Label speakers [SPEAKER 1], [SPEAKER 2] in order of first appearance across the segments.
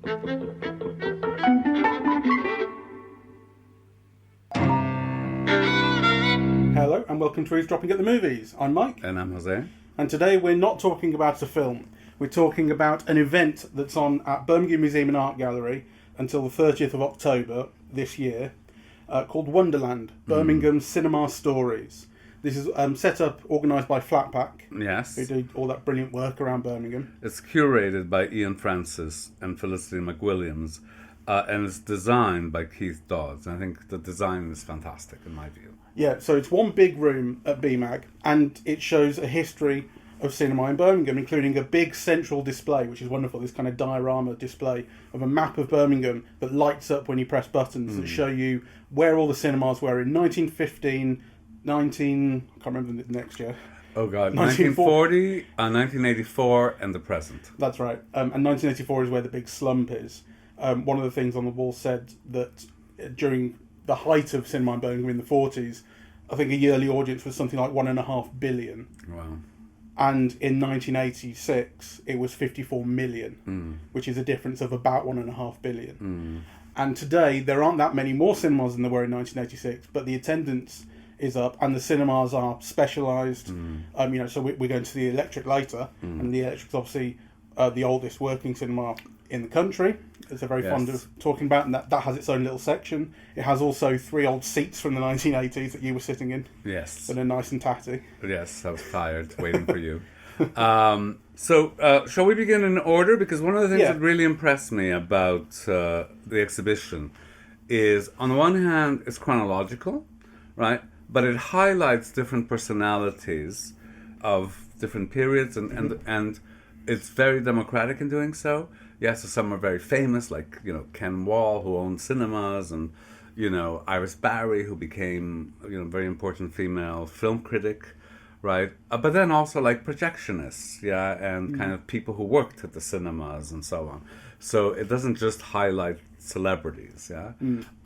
[SPEAKER 1] Hello and welcome to Eavesdropping at the Movies. I'm Mike.
[SPEAKER 2] And I'm Jose.
[SPEAKER 1] And today we're not talking about a film. We're talking about an event that's on at Birmingham Museum and Art Gallery until the 30th of October this year, called Wonderland, Birmingham Cinema Stories. This is set up, organised by Flatpack.
[SPEAKER 2] Yes.
[SPEAKER 1] Who do all that brilliant work around Birmingham.
[SPEAKER 2] It's curated by Ian Francis and Felicity McWilliams, and it's designed by Keith Dodds. I think the design is fantastic in my view.
[SPEAKER 1] Yeah, so it's one big room at BMAG, and it shows a history of cinema in Birmingham, including a big central display, which is wonderful, this kind of diorama display of a map of Birmingham that lights up when you press buttons that show you where all the cinemas were in 1915, I can't remember the next year.
[SPEAKER 2] Oh God, 1940, 1984, and the present.
[SPEAKER 1] That's right. And 1984 is where the big slump is. One of the things on the wall said that during the height of cinema in Birmingham in the 40s, I think a yearly audience was something like 1.5 billion.
[SPEAKER 2] Wow.
[SPEAKER 1] And in 1986, it was 54 million, which is a difference of about 1.5 billion. And today, there aren't that many more cinemas than there were in 1986, but the attendance is up, and the cinemas are specialised. So we're going to the Electric later, and the Electric's obviously the oldest working cinema in the country. It's a very fond of talking about, and that has its own little section. It has also 3 old seats from the 1980s that you were sitting in.
[SPEAKER 2] Yes.
[SPEAKER 1] That are nice and tatty.
[SPEAKER 2] Yes, I was tired waiting for you. So shall we begin in order? Because one of the things that really impressed me about the exhibition is, on the one hand, it's chronological, right? But it highlights different personalities of different periods, and it's very democratic in doing so. Yes, so some are very famous, like, Ken Wall, who owned cinemas, and, Iris Barry, who became, very important female film critic, right? But then also, like, projectionists, and kind of people who worked at the cinemas and so on. So it doesn't just highlight celebrities,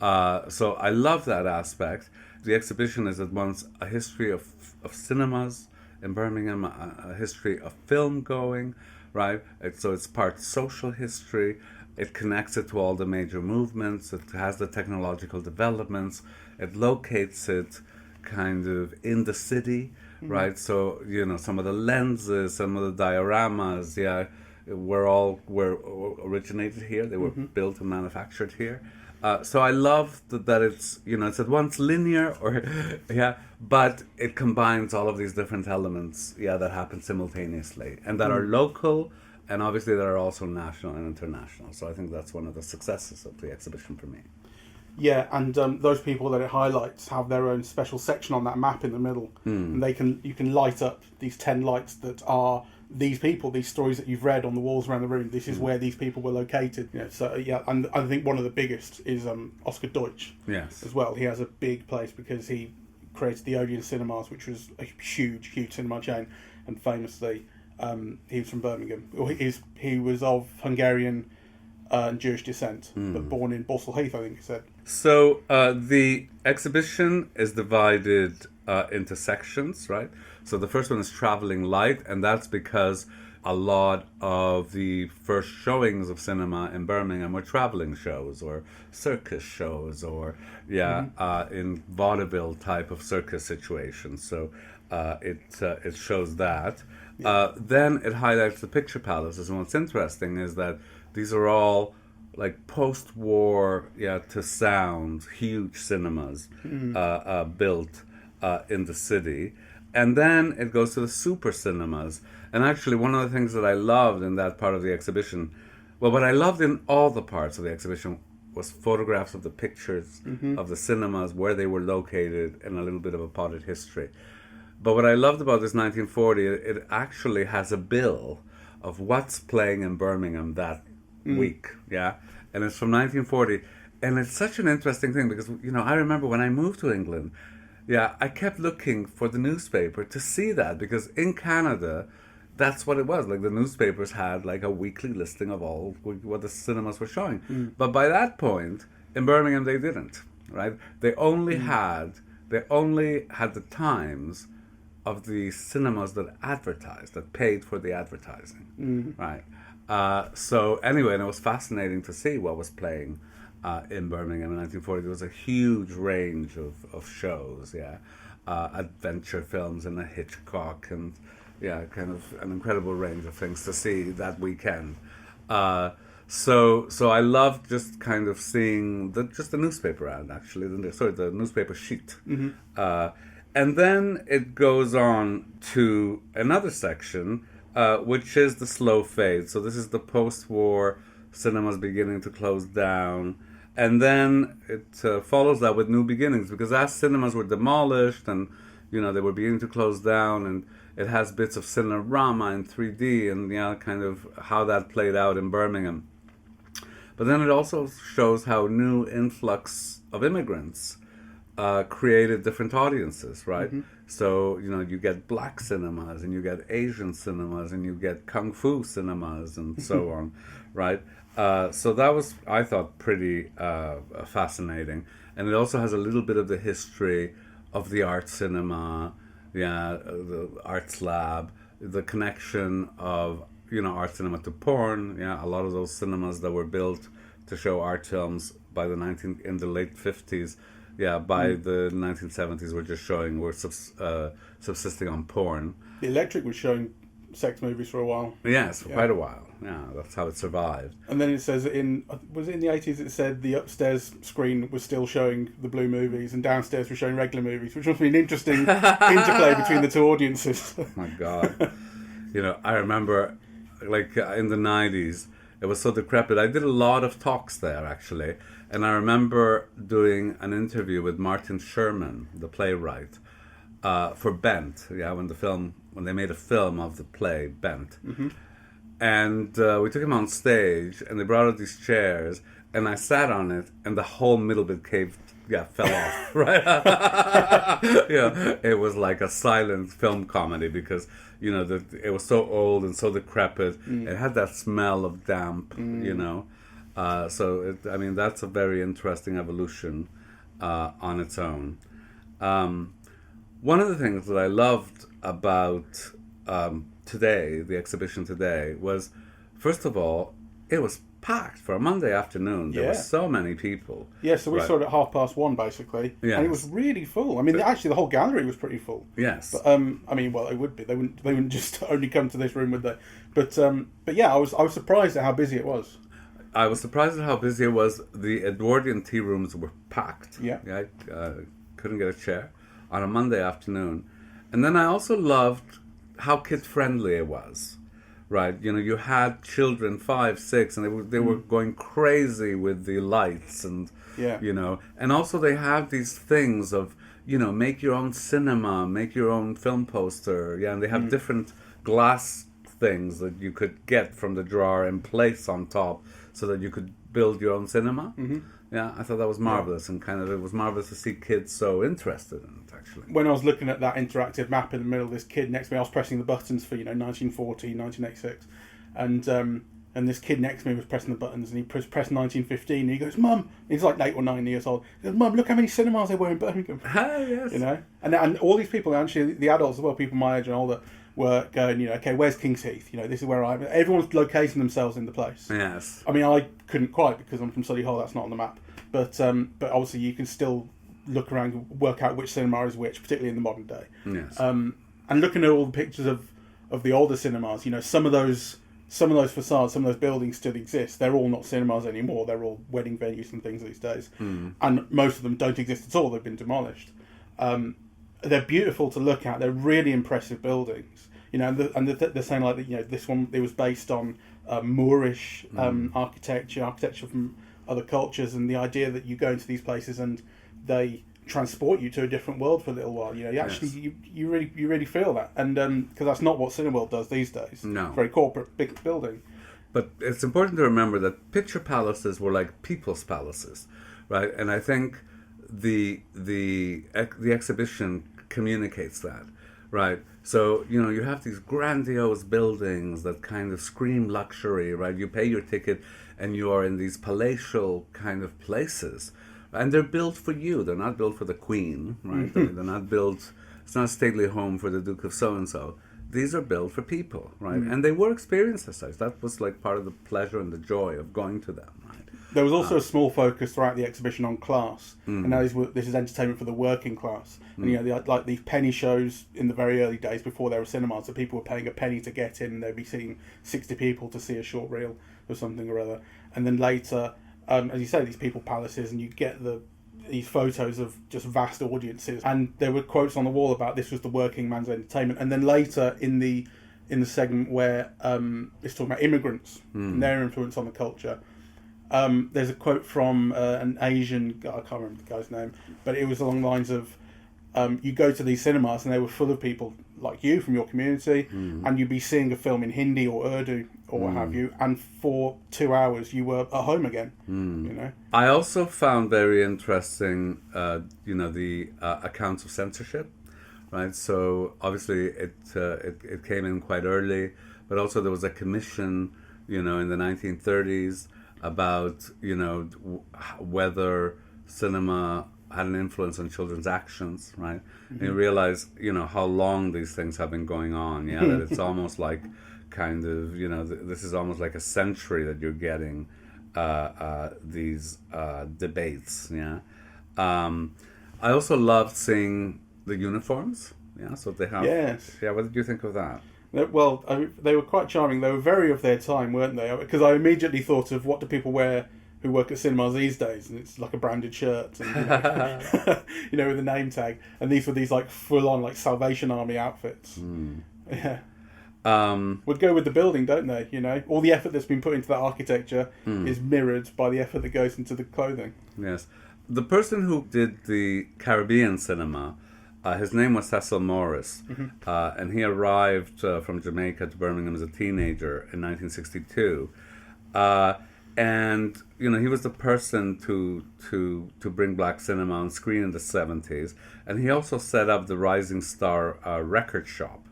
[SPEAKER 2] So I love that aspect. The exhibition is at once a history of cinemas in Birmingham, a history of film going, right? So it's part social history. It connects it to all the major movements. It has the technological developments. It locates it kind of in the city, right? So, some of the lenses, some of the dioramas, were originated here. They were built and manufactured here. So I love that it's, it's at once linear but it combines all of these different elements, that happen simultaneously and that are local, and obviously that are also national and international. So I think that's one of the successes of the exhibition for me.
[SPEAKER 1] Yeah, and those people that it highlights have their own special section on that map in the middle, and you can light up these 10 lights that are these people, these stories that you've read on the walls around the room. This is where these people were located. And I think one of the biggest is Oscar Deutsch.
[SPEAKER 2] Yes,
[SPEAKER 1] as well. He has a big place because he created the Odeon cinemas, which was a huge cinema chain, and famously, he was from Birmingham. He was of Hungarian and Jewish descent, but born in Balsall Heath, I think he said.
[SPEAKER 2] So the exhibition is divided into sections, right? So the first one is Travelling Light, and that's because a lot of the first showings of cinema in Birmingham were travelling shows or circus shows or, in vaudeville type of circus situations. So it shows that. Then it highlights the picture palaces, and what's interesting is that these are all like post-war, to sound, huge cinemas built in the city. And then it goes to the super cinemas. And actually, one of the things that I loved in that part of the exhibition, what I loved in all the parts of the exhibition was photographs of the pictures of the cinemas, where they were located, and a little bit of a potted history. But what I loved about this 1940, it actually has a bill of what's playing in Birmingham that week, and it's from 1940, and it's such an interesting thing because I remember when I moved to England, I kept looking for the newspaper to see that, because in Canada that's what it was. Like, the newspapers had like a weekly listing of all what the cinemas were showing, but by that point in Birmingham they didn't, right? They only had the times of the cinemas that advertised, that paid for the advertising, right? So anyway, and it was fascinating to see what was playing in Birmingham in 1940. There was a huge range of shows, adventure films and a Hitchcock, and kind of an incredible range of things to see that weekend. So I loved just kind of seeing the newspaper ad, actually, the newspaper sheet. And then it goes on to another section, which is the slow fade. So this is the post-war cinemas beginning to close down. And then it follows that with new beginnings, because as cinemas were demolished and, they were beginning to close down, and it has bits of Cinerama in 3D and, kind of how that played out in Birmingham. But then it also shows how new influx of immigrants created different audiences, right? So, you get black cinemas, and you get Asian cinemas, and you get Kung Fu cinemas, and so on, right? So that was, I thought, pretty fascinating. And it also has a little bit of the history of the art cinema, the arts lab, the connection of, art cinema to porn. A lot of those cinemas that were built to show art films in the late 50s, by the 1970s were subsisting on porn.
[SPEAKER 1] The Electric was showing sex movies for a while.
[SPEAKER 2] Yes, for quite a while. That's how it survived.
[SPEAKER 1] And then it says was it in the 80s it said the upstairs screen was still showing the blue movies and downstairs was showing regular movies, which must be an interesting interplay between the two audiences.
[SPEAKER 2] Oh my God. I remember, in the 90s, it was so decrepit. I did a lot of talks there, actually. And I remember doing an interview with Martin Sherman, the playwright, for Bent. When they made a film of the play Bent. And we took him on stage, and they brought out these chairs, and I sat on it, and the whole middle bit fell off, right? It was like a silent film comedy, because it was so old and so decrepit. It had that smell of damp, so that's a very interesting evolution on its own. One of the things that I loved about the exhibition today, was, first of all, it was packed for a Monday afternoon. There were so many people.
[SPEAKER 1] Yeah, so we saw it at 1:30, basically. Yes. And it was really full. Actually, the whole gallery was pretty full.
[SPEAKER 2] Yes.
[SPEAKER 1] But, it would be. They wouldn't just only come to this room, would they? But I was surprised at how busy it was.
[SPEAKER 2] I was surprised at how busy it was. The Edwardian tea rooms were packed.
[SPEAKER 1] Yeah.
[SPEAKER 2] Couldn't get a chair on a Monday afternoon. And then I also loved how kid-friendly it was, right? You had children 5, 6, and they were going crazy with the lights, and and also they have these things of make your own cinema, make your own film poster, and they have different glass things that you could get from the drawer and place on top, so that you could build your own cinema. I thought that was marvellous, and it was marvellous to see kids so interested in it, actually.
[SPEAKER 1] When I was looking at that interactive map in the middle, this kid next to me, I was pressing the buttons for 1940, 1986, and this kid next to me was pressing the buttons, and he pressed 1915, and he goes, "Mum," he's like 8 or 9 years old. He goes, "Mum, look how many cinemas there were in Birmingham."
[SPEAKER 2] Yes.
[SPEAKER 1] And all these people, actually, the adults as well, people my age and older, were going, okay, where's King's Heath? This is where everyone's locating themselves in the place.
[SPEAKER 2] Yes.
[SPEAKER 1] I couldn't quite, because I'm from Solihull, that's not on the map. But obviously you can still look around and work out which cinema is which, particularly in the modern day.
[SPEAKER 2] Yes.
[SPEAKER 1] And looking at all the pictures of the older cinemas, some of those facades, some of those buildings still exist. They're all not cinemas anymore. They're all wedding venues and things these days. And most of them don't exist at all. They've been demolished. They're beautiful to look at. They're really impressive buildings. And they're saying that this one, it was based on Moorish architecture from other cultures, and the idea that you go into these places and they transport you to a different world for a little while. You really feel that, and because that's not what Cineworld does these days.
[SPEAKER 2] No,
[SPEAKER 1] very corporate, big building.
[SPEAKER 2] But it's important to remember that picture palaces were like people's palaces, right? And I think the exhibition communicates that, right? So, you have these grandiose buildings that kind of scream luxury, right? You pay your ticket and you are in these palatial kind of places. And they're built for you. They're not built for the Queen, right? They're not built, it's not a stately home for the Duke of so-and-so. these are built for people, right? And they were experienced as such. That was like part of the pleasure and the joy of going to them, right?
[SPEAKER 1] There was also a small focus throughout the exhibition on class, and now this is entertainment for the working class. And you know, like these penny shows in the very early days before there were cinemas, so people were paying a penny to get in, and they'd be seeing 60 people to see a short reel or something or other. And then later, as you say, these people palaces, and you get these photos of just vast audiences, and there were quotes on the wall about this was the working man's entertainment. And then later in the segment where it's talking about immigrants and their influence on the culture. There's a quote from an Asian guy, I can't remember the guy's name, but it was along the lines of, you go to these cinemas and they were full of people like you from your community, and you'd be seeing a film in Hindi or Urdu or what have you, and for 2 hours you were at home again. You know.
[SPEAKER 2] I also found very interesting, the accounts of censorship, right? So obviously it came in quite early, but also there was a commission, in the 1930s. About whether cinema had an influence on children's actions, right? And you realize how long these things have been going on. Yeah, that it's almost like kind of this is almost like a century that you're getting these debates. Yeah, I also loved seeing the uniforms. Yeah, so they have.
[SPEAKER 1] Yes.
[SPEAKER 2] Yeah, what did you think of that?
[SPEAKER 1] Well, they were quite charming. They were very of their time, weren't they? Because I immediately thought of what do people wear who work at cinemas these days, and it's like a branded shirt, and with a name tag. And these were these like full-on like Salvation Army outfits. Yeah, would go with the building, don't they? All the effort that's been put into that architecture is mirrored by the effort that goes into the clothing.
[SPEAKER 2] Yes, the person who did the Caribbean cinema. His name was Cecil Morris, and he arrived from Jamaica to Birmingham as a teenager in 1962. And he was the person to bring black cinema on screen in the 70s, and he also set up the Rising Star record shop.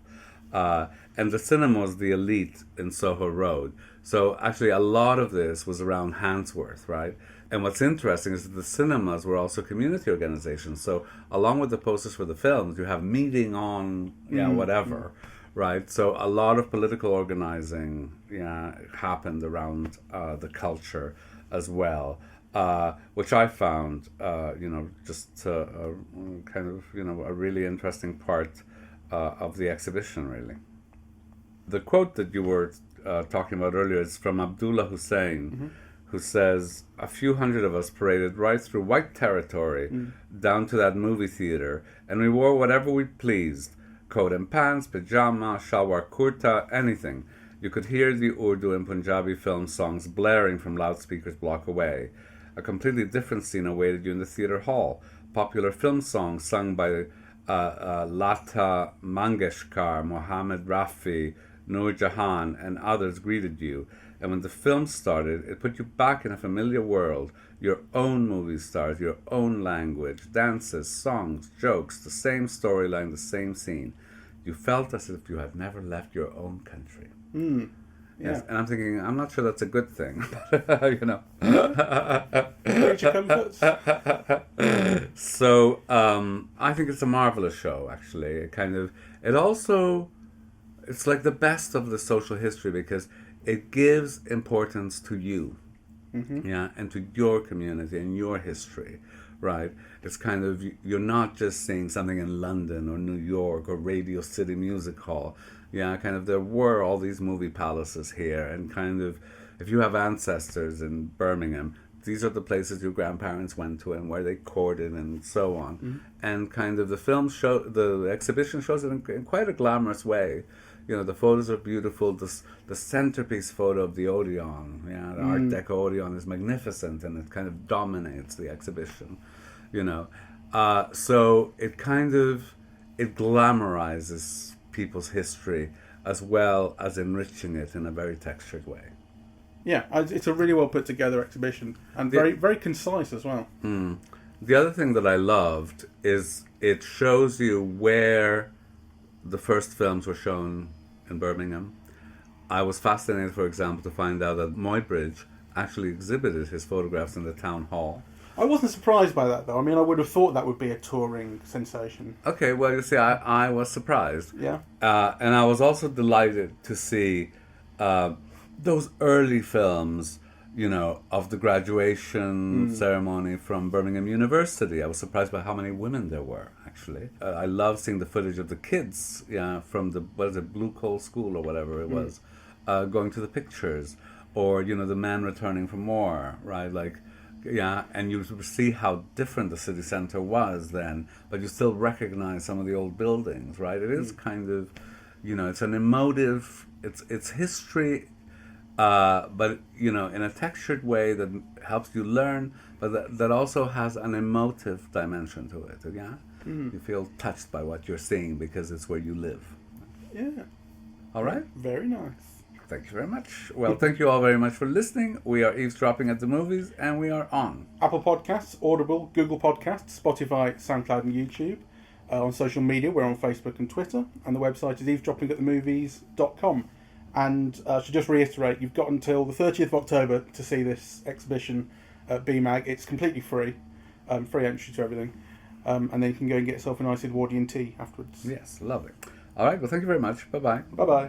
[SPEAKER 2] And the cinema was the Elite in Soho Road. So actually a lot of this was around Handsworth, right? And what's interesting is that the cinemas were also community organizations. So along with the posters for the films, you have meeting on, whatever, right? So a lot of political organizing, happened around the culture as well, which I found, just a really interesting part of the exhibition, really. The quote that you were talking about earlier is from Abdullah Hussein, who says, "A few hundred of us paraded right through white territory down to that movie theater, and we wore whatever we pleased, coat and pants, pajama, shalwar kurta, anything. You could hear the Urdu and Punjabi film songs blaring from loudspeakers block away. A completely different scene awaited you in the theater hall. Popular film songs sung by Lata Mangeshkar, Mohammed Rafi, Noor Jahan, and others greeted you. And when the film started, it put you back in a familiar world, your own movie stars, your own language, dances, songs, jokes, the same storyline, the same scene. You felt as if you had never left your own country." Yes, and I'm thinking, I'm not sure that's a good thing,
[SPEAKER 1] Creature comforts.
[SPEAKER 2] So I think it's a marvelous show, actually. It's like the best of the social history because it gives importance to you, and to your community and your history, right? It's kind of, you're not just seeing something in London or New York or Radio City Music Hall. There were all these movie palaces here, and if you have ancestors in Birmingham, these are the places your grandparents went to and where they courted and so on. And the exhibition shows it in quite a glamorous way. The photos are beautiful. The centerpiece photo of the Odeon, the Art Deco Odeon is magnificent, and it kind of dominates the exhibition, So it it glamorizes people's history as well as enriching it in a very textured way.
[SPEAKER 1] Yeah, it's a really well put together exhibition, and very, very concise as well.
[SPEAKER 2] The other thing that I loved is it shows you where the first films were shown in Birmingham. I was fascinated, for example, to find out that Muybridge actually exhibited his photographs in the town hall.
[SPEAKER 1] I wasn't surprised by that, though. I mean, I would have thought that would be a touring sensation.
[SPEAKER 2] Okay, well, you see, I was surprised.
[SPEAKER 1] Yeah.
[SPEAKER 2] And I was also delighted to see those early films, you know, of the graduation ceremony from Birmingham University. I was surprised by how many women there were, actually. I love seeing the footage of the kids, from the, Blue Coal School or whatever it was, going to the pictures. Or, you know, the men returning from war, right? Like, and you see how different the city centre was then, but you still recognise some of the old buildings, right? It is kind of, you know, it's an emotive, it's history, but, you know, in a textured way that helps you learn, but that also has an emotive dimension to it, You feel touched by what you're seeing because it's where you live.
[SPEAKER 1] Yeah.
[SPEAKER 2] All right?
[SPEAKER 1] Very nice.
[SPEAKER 2] Thank you very much. Well, thank you all very much for listening. We are Eavesdropping at the Movies, and we are on
[SPEAKER 1] Apple Podcasts, Audible, Google Podcasts, Spotify, SoundCloud and YouTube. On social media, we're on Facebook and Twitter, and the website is eavesdroppingatthemovies.com. And I should just reiterate, you've got until the 30th of October to see this exhibition at BMAG. It's completely free, free entry to everything. And then you can go and get yourself a nice Edwardian tea afterwards.
[SPEAKER 2] Yes, lovely. All right, well, thank you very much. Bye-bye.
[SPEAKER 1] Bye-bye.